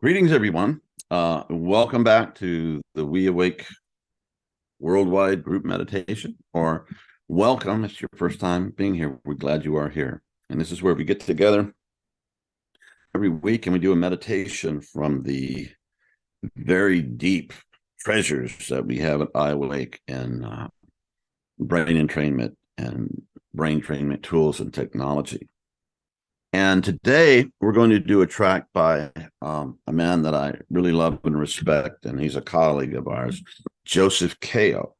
Greetings, everyone. Welcome back to the WeAwake Worldwide Group Meditation, or welcome. It's your first time being here. We're glad you are here. And this is where we get together every week and we do a meditation from the very deep treasures that we have at WeAwake and brain entrainment and brain entrainment tools and technology. And today we're going to do a track by a man that I really love and respect, and he's a colleague of ours, Joseph Kao,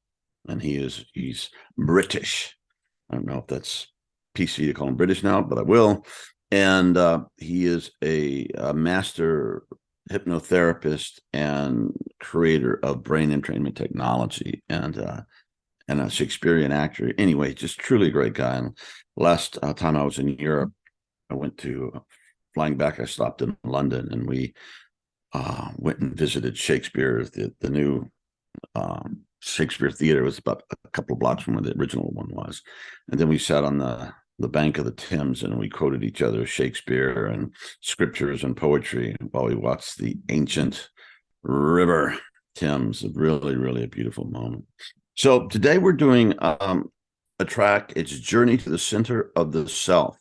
and he's British. I don't know if that's PC to call him British now, but I will. And he is a master hypnotherapist and creator of brain entrainment technology, and a Shakespearean actor. Anyway, just truly a great guy. And last time I was in Europe, I went to flying back. I stopped in London, and we went and visited Shakespeare. The new Shakespeare Theater was about a couple of blocks from where the original one was, and then we sat on the bank of the Thames, and we quoted each other Shakespeare and scriptures and poetry while we watched the ancient river Thames. Really, really a beautiful moment. So today we're doing a track. It's Journey to the Center of the Self.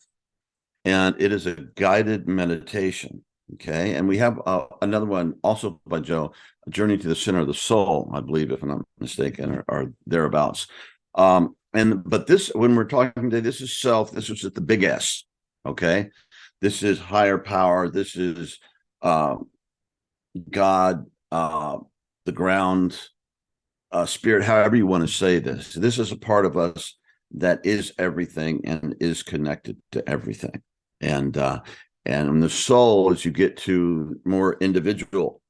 And it is a guided meditation, okay? And we have another one also by Joe, A Journey to the Center of the Soul, I believe, if I'm not mistaken, or thereabouts. But this, when we're talking today, this is self. This is at the big S, okay? This is higher power. This is God, the ground, spirit, however you want to say this. This is a part of us that is everything and is connected to everything. And the soul, as you get to more individual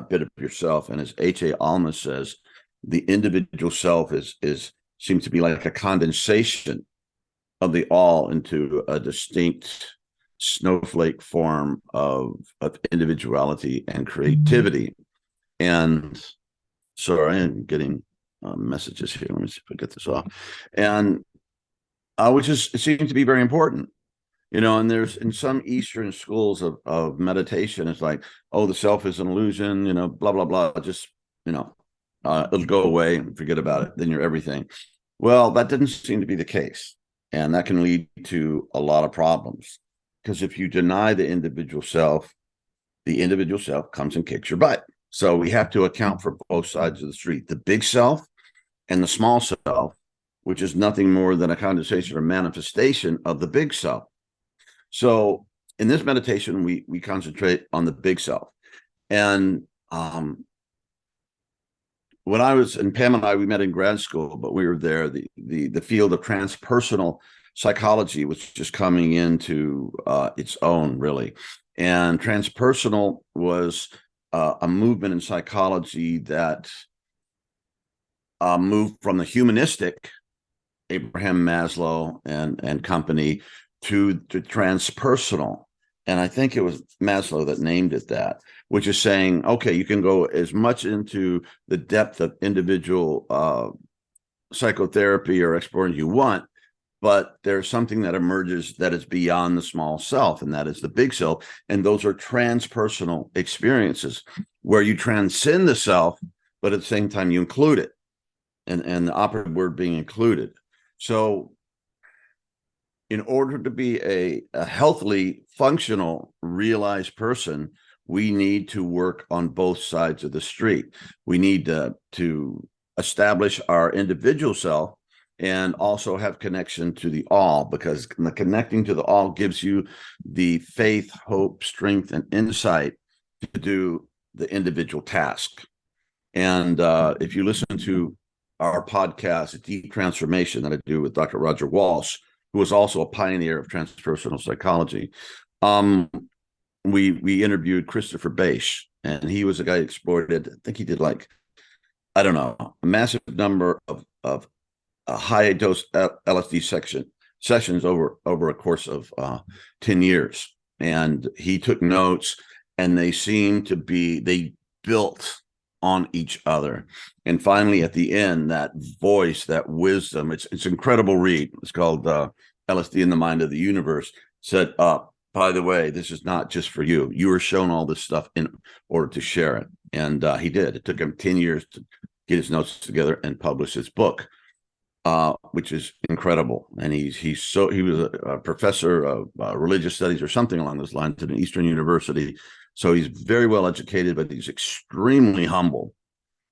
bit of yourself, and as H.A. Alma says, the individual self seems to be like a condensation of the all into a distinct snowflake form of individuality and creativity. And sorry, I'm getting messages here. Let me see if I get this off. And it seems to be very important. And there's in some Eastern schools of meditation, it's like, oh, the self is an illusion, blah, blah, blah. Just, it'll go away and forget about it. Then you're everything. Well, that didn't seem to be the case. And that can lead to a lot of problems. Because if you deny the individual self comes and kicks your butt. So we have to account for both sides of the street, the big self and the small self, which is nothing more than a condensation or manifestation of the big self. So in this meditation, we concentrate on the big self. And when I was in Pam and I, we met in grad school, but we were there. The field of transpersonal psychology was just coming into its own, really. And transpersonal was a movement in psychology that moved from the humanistic, Abraham Maslow and company, to transpersonal. And I think it was Maslow that named it that, which is saying, okay, you can go as much into the depth of individual psychotherapy or exploring you want, but there's something that emerges that is beyond the small self, and that is the big self. And those are transpersonal experiences where you transcend the self, but at the same time you include it, and the operative word being included. So in order to be a healthily, functional, realized person, we need to work on both sides of the street. We need to establish our individual self and also have connection to the all, because the connecting to the all gives you the faith, hope, strength, and insight to do the individual task. And if you listen to our podcast, Deep Transformation, that I do with Dr. Roger Walsh, who was also a pioneer of transpersonal psychology, we interviewed Christopher Bache, and he was a guy who explored it. I think he did a massive number of high dose LSD sessions over a course of 10 years. And he took notes, and they built on each other. And finally, at the end, that voice, that wisdom, it's an incredible read. It's called LSD in the Mind of the Universe, said, by the way, this is not just for you. You were shown all this stuff in order to share it. And he did. It took him 10 years to get his notes together and publish his book, which is incredible. And he was a professor of religious studies or something along those lines at an Eastern university. So he's very well educated, but he's extremely humble,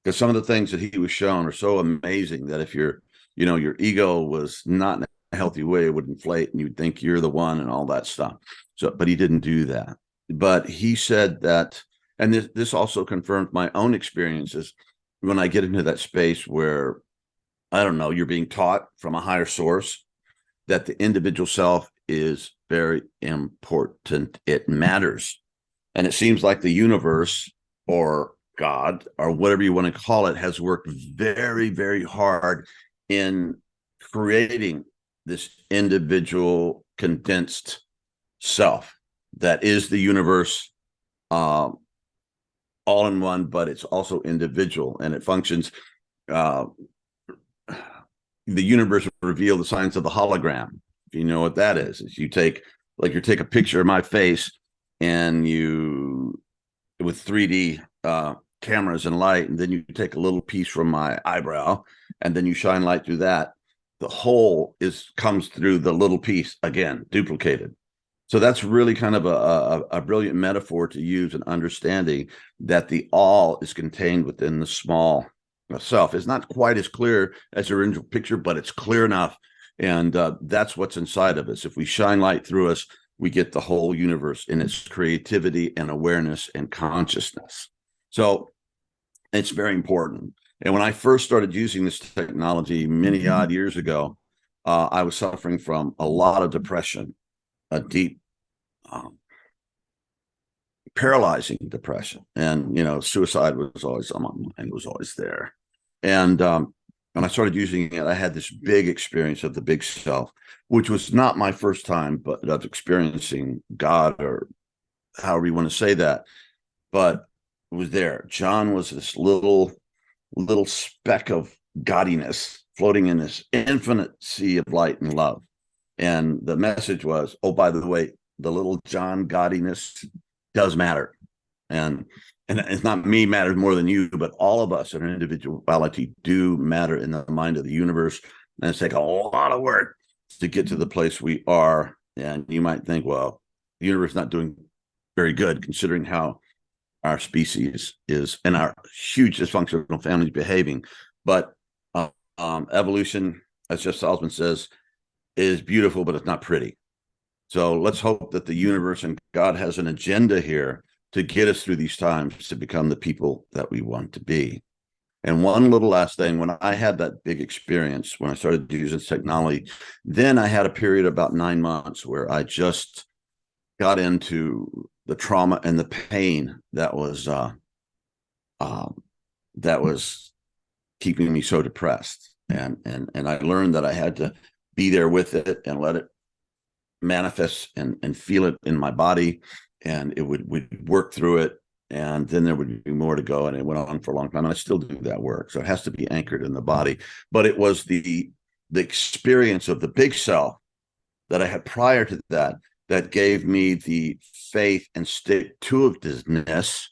because some of the things that he was shown are so amazing that if your ego was not in a healthy way, it would inflate and you'd think you're the one and all that stuff. So, but he didn't do that. But he said that, and this also confirmed my own experiences when I get into that space where, I don't know, you're being taught from a higher source that the individual self is very important. It matters. And it seems like the universe or God or whatever you want to call it has worked very, very hard in creating this individual condensed self that is the universe, all in one, but it's also individual and it functions. Uh, the universe revealed the science of the hologram. If you know what that is you take a picture of my face and you with 3D cameras and light, and then you take a little piece from my eyebrow and then you shine light through that. The whole comes through the little piece again, duplicated. So that's really kind of a brilliant metaphor to use in understanding that the all is contained within the small self. It's not quite as clear as the original picture, but it's clear enough. And that's what's inside of us. If we shine light through us, we get the whole universe in its creativity and awareness and consciousness. So it's very important. And when I first started using this technology many odd years ago, I was suffering from a lot of depression, a deep, paralyzing depression. And, suicide was always on my mind, was always there. And when I started using it, I had this big experience of the big self, which was not my first time, but of experiencing God, or however you want to say that. But it was there. John was this little speck of gaudiness floating in this infinite sea of light and love. And the message was, oh, by the way, the little John gaudiness does matter. And it's not me matters more than you, but all of us in our individuality do matter in the mind of the universe. And it's take a lot of work to get to the place we are. And you might think, well, the universe is not doing very good considering how our species is and our huge dysfunctional families behaving. But evolution, as Jeff Salzman says, is beautiful, but it's not pretty. So let's hope that the universe and God has an agenda here to get us through these times to become the people that we want to be. And one little last thing, when I had that big experience, when I started using technology, then I had a period of about 9 months where I just got into the trauma and the pain that was keeping me so depressed. And I learned that I had to be there with it and let it manifest and feel it in my body, and it would work through it, and then there would be more to go, and it went on for a long time, and I still do that work. So it has to be anchored in the body. But it was the experience of the big self that I had prior to that gave me the faith and stick-to-itiveness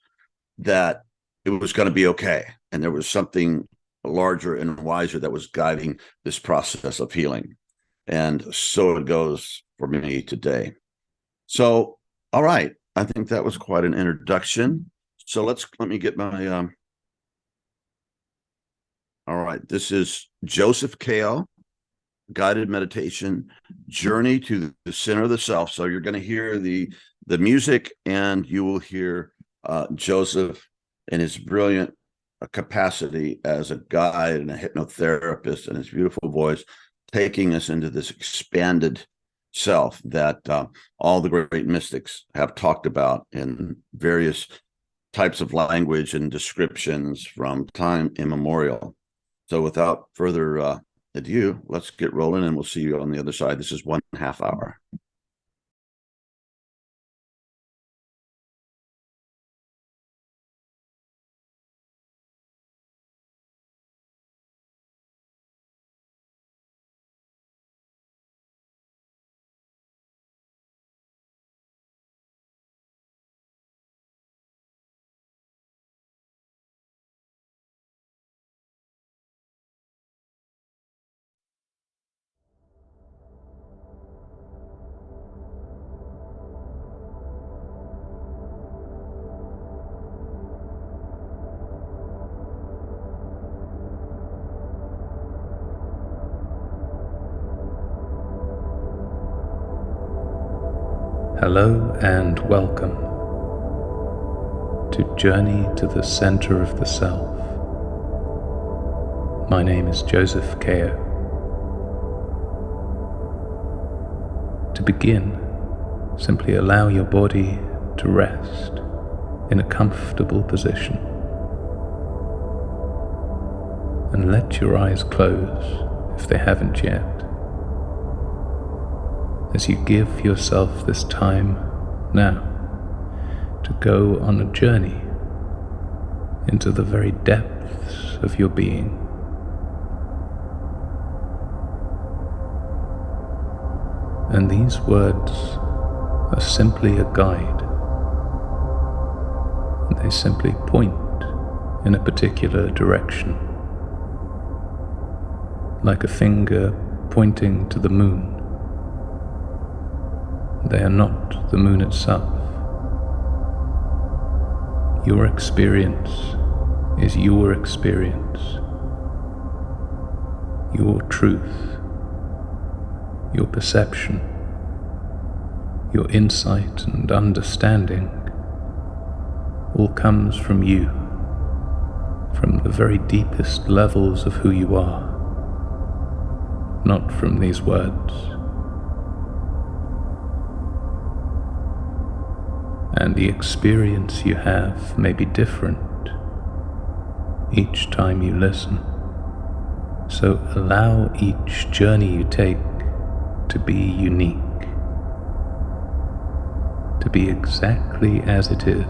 that it was going to be okay, and there was something larger and wiser that was guiding this process of healing. And so it goes for me today. So, all right. I think that was quite an introduction. So let me get my, all right. This is Joseph Kao, guided meditation, journey to the center of the self. So you're going to hear the music, and you will hear Joseph in his brilliant capacity as a guide and a hypnotherapist, and his beautiful voice taking us into this expanded self that all the great mystics have talked about in various types of language and descriptions from time immemorial. So without further ado, let's get rolling, and we'll see you on the other side. This is 1/2 hour. Hello and welcome to Journey to the Center of the Self. My name is Joseph Kao. To begin, simply allow your body to rest in a comfortable position and let your eyes close if they haven't yet, as you give yourself this time now to go on a journey into the very depths of your being. And these words are simply a guide, and they simply point in a particular direction, like a finger pointing to the moon. They are not the moon itself. Your experience is your experience, your truth, your perception, your insight and understanding all comes from you, from the very deepest levels of who you are, not from these words. And the experience you have may be different each time you listen. So allow each journey you take to be unique, to be exactly as it is,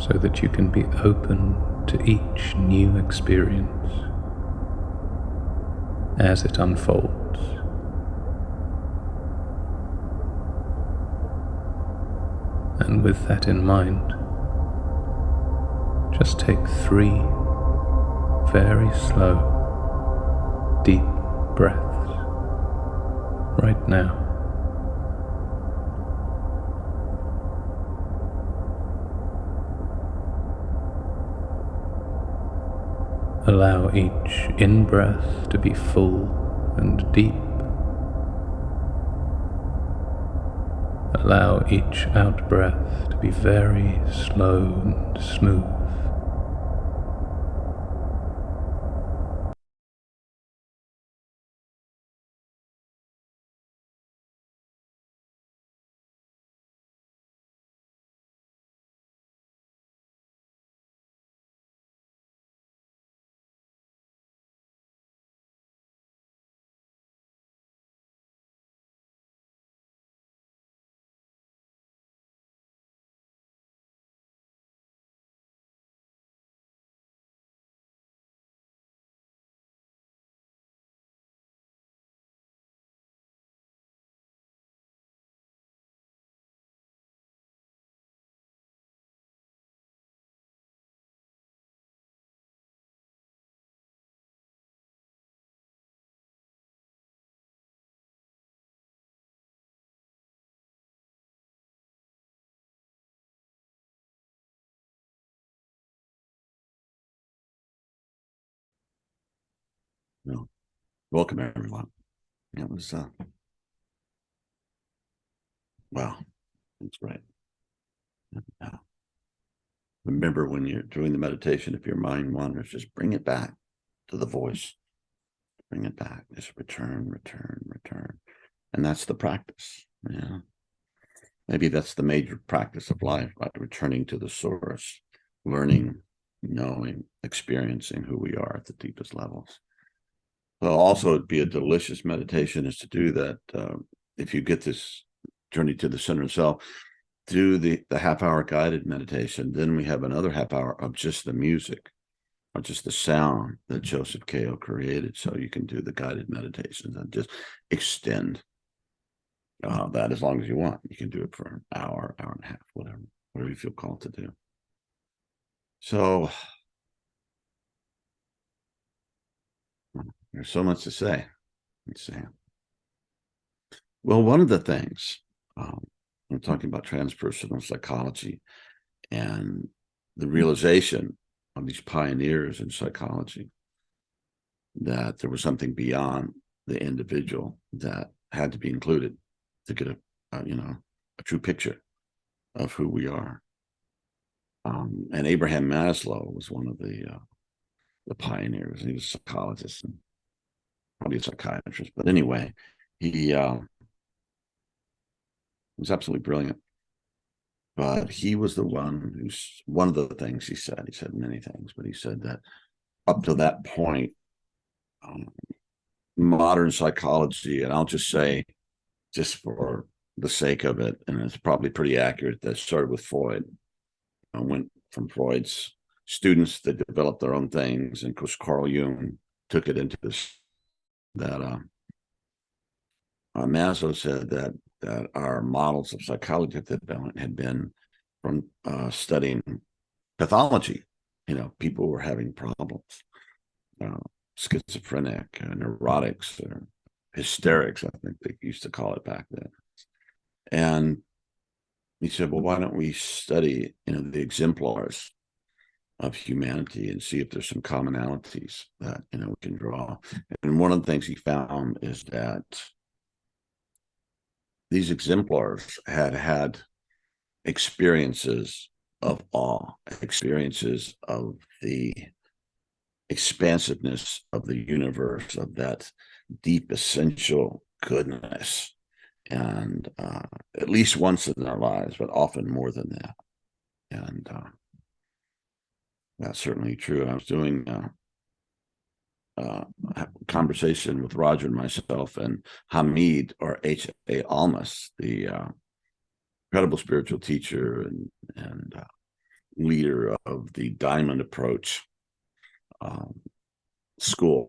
so that you can be open to each new experience as it unfolds. And with that in mind, just take 3 very slow, deep breaths right now. Allow each in-breath to be full and deep. Allow each out-breath to be very slow and smooth. No. Welcome, everyone. It was, wow, that's great. Remember, when you're doing the meditation, if your mind wanders, just bring it back to the voice. Bring it back. Just return, return, return. And that's the practice. Yeah. Maybe that's the major practice of life, by returning to the source, learning, knowing, experiencing who we are at the deepest levels. Well, also, it'd be a delicious meditation is to do that. If you get this journey to the center of self, do the half-hour guided meditation. Then we have another half hour of just the music, or just the sound that Joseph Kao created. So you can do the guided meditations and just extend that as long as you want. You can do it for an hour, hour and a half, whatever you feel called to do. So there's so much to say. Let's see. Well, one of the things, I'm talking about transpersonal psychology and the realization of these pioneers in psychology that there was something beyond the individual that had to be included to get a true picture of who we are. And Abraham Maslow was one of the pioneers. He was a psychologist and probably a psychiatrist, but anyway, he was absolutely brilliant. But he was the one of the things he said many things, but he said that up to that point, modern psychology, and I'll just say, just for the sake of it, and it's probably pretty accurate, that started with Freud. I went from Freud's students that developed their own things, and of course Carl Jung took it into this. That Maslow said that our models of psychology at that point had been from studying pathology. People were having problems, schizophrenic, neurotics, or hysterics, I think they used to call it back then. And he said, well, why don't we study, the exemplars of humanity and see if there's some commonalities that, we can draw. And one of the things he found is that these exemplars had experiences of awe, experiences of the expansiveness of the universe, of that deep essential goodness, and at least once in their lives, but often more than that. And that's certainly true. I was doing a conversation with Roger and myself and Hamid, or H.A. Almas, the incredible spiritual teacher and leader of the Diamond Approach school,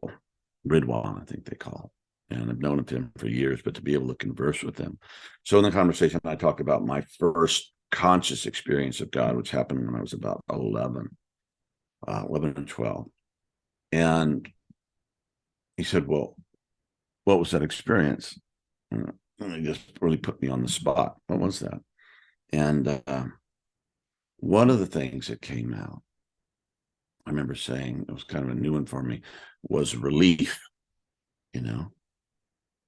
Ridwan, I think they call it. And I've known him for years, but to be able to converse with him. So in the conversation, I talked about my first conscious experience of God, which happened when I was about 11 and 12. And he said, well, what was that experience? And he just really put me on the spot. What was that? And one of the things that came out, I remember saying, it was kind of a new one for me, was relief.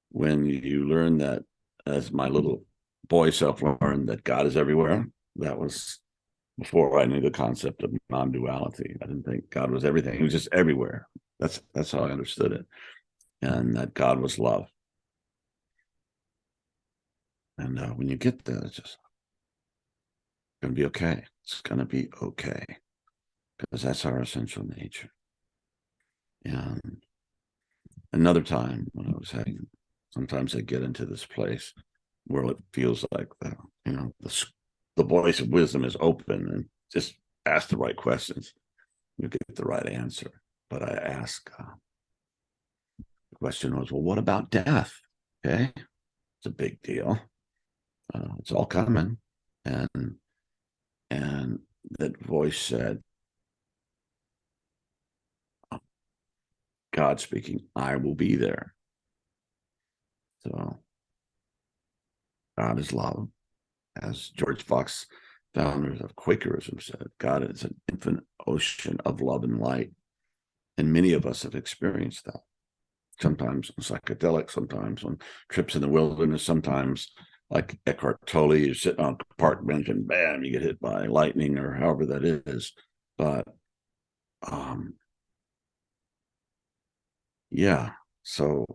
When you learn that, as my little boy self learned, that God is everywhere. That was before I knew the concept of non-duality. I didn't think God was everything. He was just everywhere. That's how I understood it. And that God was love. And when you get that, it's just going to be okay. It's going to be okay, because that's our essential nature. And another time when I was having, sometimes I get into this place where it feels like the voice of wisdom is open, and just ask the right questions, you get the right answer. But I ask, the question was, well, what about death? Okay, it's a big deal. It's all coming, and that voice said, God speaking, I will be there. So God is love. As George Fox, founders of Quakerism, said, God is an infinite ocean of love and light. And many of us have experienced that. Sometimes on psychedelics, sometimes on trips in the wilderness, sometimes like Eckhart Tolle, you're sitting on a park bench and bam, you get hit by lightning, or however that is. But yeah, so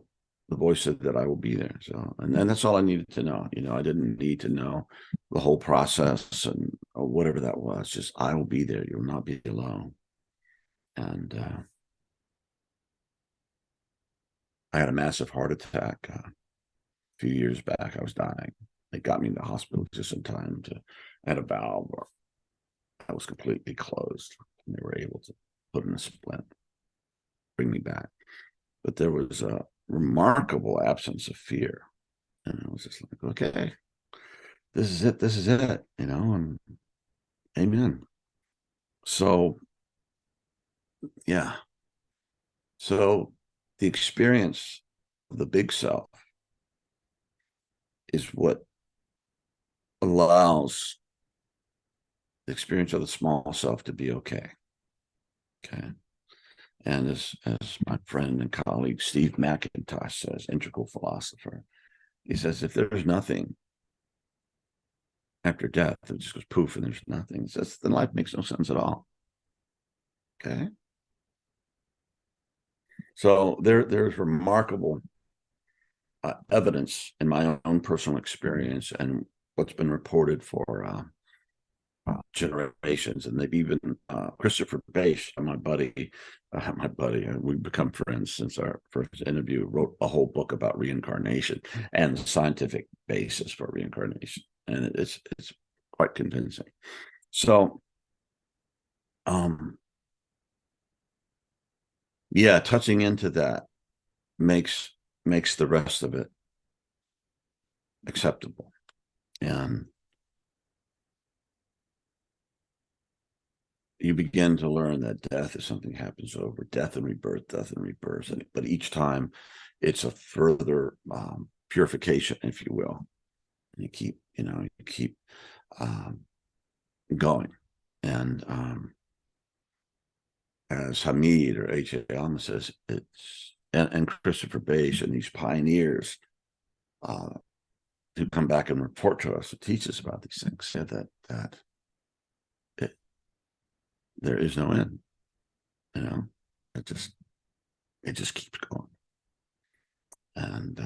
the voice said that I will be there. So, and then that's all I needed to know. I didn't need to know the whole process or whatever that was. Just, I will be there. You will not be alone. And I had a massive heart attack a few years back. I was dying. They got me in the hospital just in time I had a valve, or I was completely closed. And they were able to put in a splint, bring me back. But there was a remarkable absence of fear. And I was just like, okay, this is it, and amen. So, yeah. So the experience of the big self is what allows the experience of the small self to be okay. Okay. And as my friend and colleague Steve McIntosh says, integral philosopher, He says, if there's nothing after death, it just goes poof and there's nothing. He says, then life makes no sense at all. Okay. So there's remarkable evidence in my own personal experience and what's been reported for generations, and they've even Christopher Bache, my buddy, we've become friends since our first interview, wrote a whole book about reincarnation and the scientific basis for reincarnation, and it's quite convincing. So, yeah, touching into that makes the rest of it acceptable, and you begin to learn that death is something that happens over, death and rebirth, but each time it's a further purification, if you will. And you keep going. And as Hamid or H.A. Alma says, and Christopher Bache and these pioneers who come back and report to us, who teach us about these things, said that there is no end. It just keeps going. And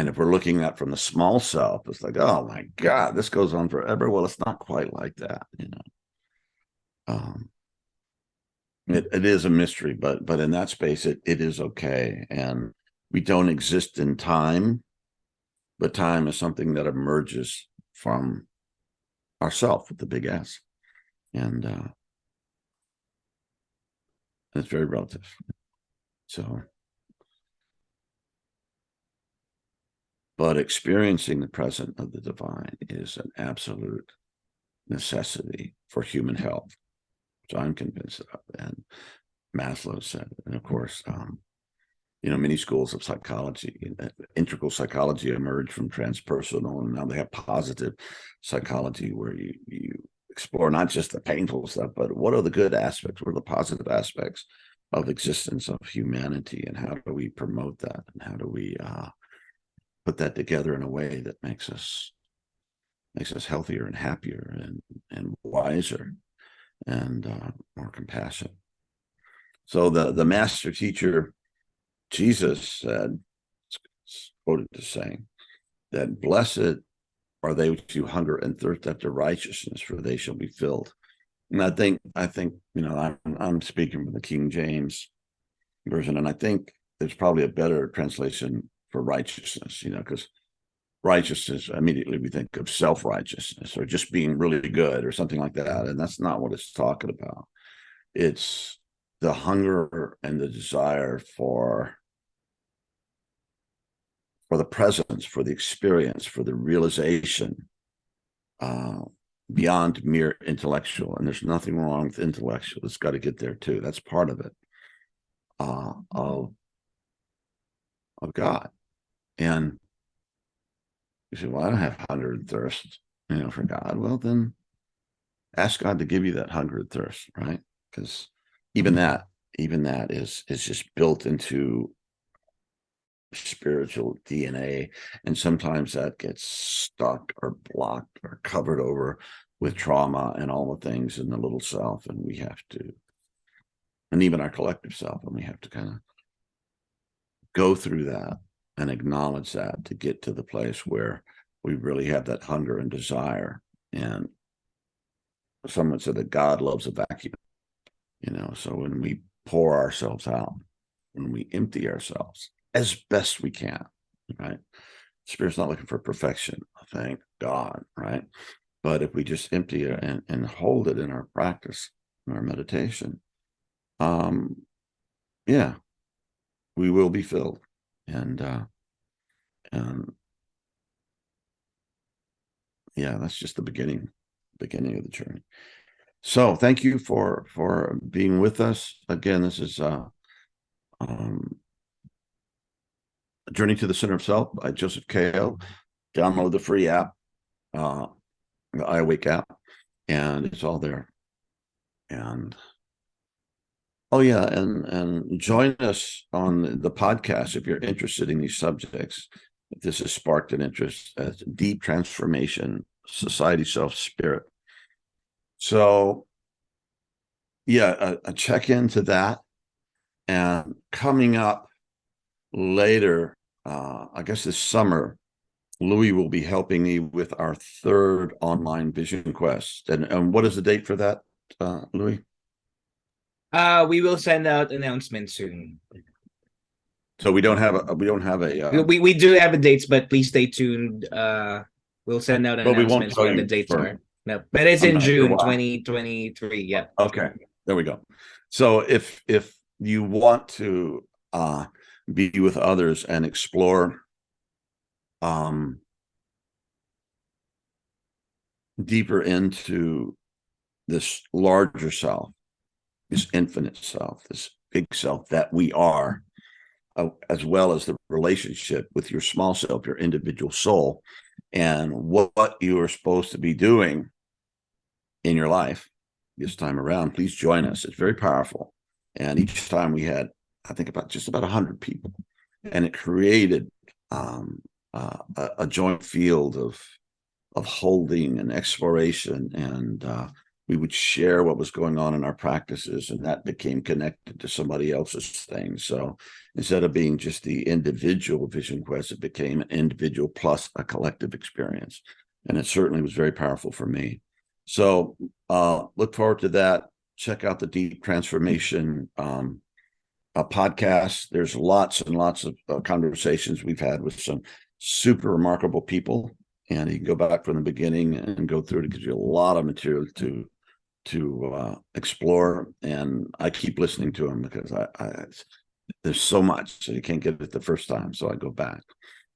if we're looking at from the small self, it's like, oh my God, this goes on forever. Well, it's not quite like that. It is a mystery, but in that space, it is okay. And we don't exist in time, but time is something that emerges from ourself with the big S. And it's very relative. So, but experiencing the presence of the divine is an absolute necessity for human health, which I'm convinced of. And Maslow said, and of course, many schools of psychology, integral psychology emerged from transpersonal, and now they have positive psychology, where you explore not just the painful stuff, but what are the good aspects, what are the positive aspects of existence, of humanity, and how do we promote that, and how do we put that together in a way that makes us healthier and happier and wiser and more compassionate. So the master teacher Jesus said, quoted as saying, that blessed are they who hunger and thirst after righteousness, for they shall be filled. And I think I'm speaking from the King James version, and I think there's probably a better translation for righteousness, because righteousness, immediately we think of self-righteousness or just being really good or something like that, and that's not what it's talking about. It's the hunger and the desire for the presence, for the experience, for the realization beyond mere intellectual. And there's nothing wrong with intellectual. It's got to get there too. That's part of it, of God. And you say, well, I don't have hunger and thirst, for God. Well, then ask God to give you that hunger and thirst, right? Because even that is just built into spiritual DNA, and sometimes that gets stuck or blocked or covered over with trauma and all the things in the little self, and we have to, and even our collective self, and we have to kind of go through that and acknowledge that to get to the place where we really have that hunger and desire. And someone said that God loves a vacuum, so when we pour ourselves out, when we empty ourselves as best we can, right? Spirit's not looking for perfection, thank God, right? But if we just empty it and hold it in our practice, in our meditation, yeah, we will be filled. And yeah, that's just the beginning of the journey. So thank you for being with us. Again, this is A Journey to the Center of Self by Joseph K.O. Download the free app, the WeAwake app, and it's all there. And Oh yeah, and join us on the podcast if you're interested in these subjects. If this has sparked an interest, as deep transformation, society, self, spirit. So yeah, a check into that. And coming up later, I guess this summer, Louis will be helping me with our third online vision quest. And what is the date for that, Louis? We will send out announcements soon. So we don't have a We do have the dates, but please stay tuned. We'll send out but we won't announcements tell when the you dates for are. No, but it's in not sure June why. 2023. Yeah. Okay, there we go. So if you want to be with others and explore um deeper into this larger self, this infinite self, this big self that we are, as well as the relationship with your small self, your individual soul, and what you are supposed to be doing in your life this time around, please join us. It's very powerful. And each time we had, I think, about 100 people, and it created a joint field of holding and exploration, and we would share what was going on in our practices, and that became connected to somebody else's thing. So instead of being just the individual vision quest, it became an individual plus a collective experience, and it certainly was very powerful for me. So look forward to that. Check out the Deep Transformation podcast. There's lots and lots of conversations we've had with some super remarkable people, and you can go back from the beginning and go through it. It gives you a lot of material to explore, and I keep listening to them because there's so much, so you can't get it the first time. So I go back,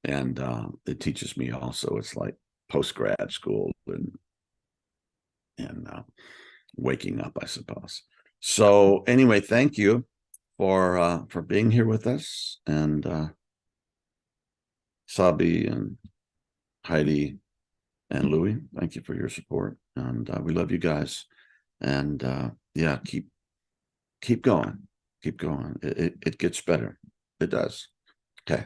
and it teaches me also. It's like post grad school and waking up, I suppose. So anyway, thank you for being here with us, and Sabi and Heidi and Louis, thank you for your support, and we love you guys. And yeah, keep going, keep going. It gets better. It does. Okay.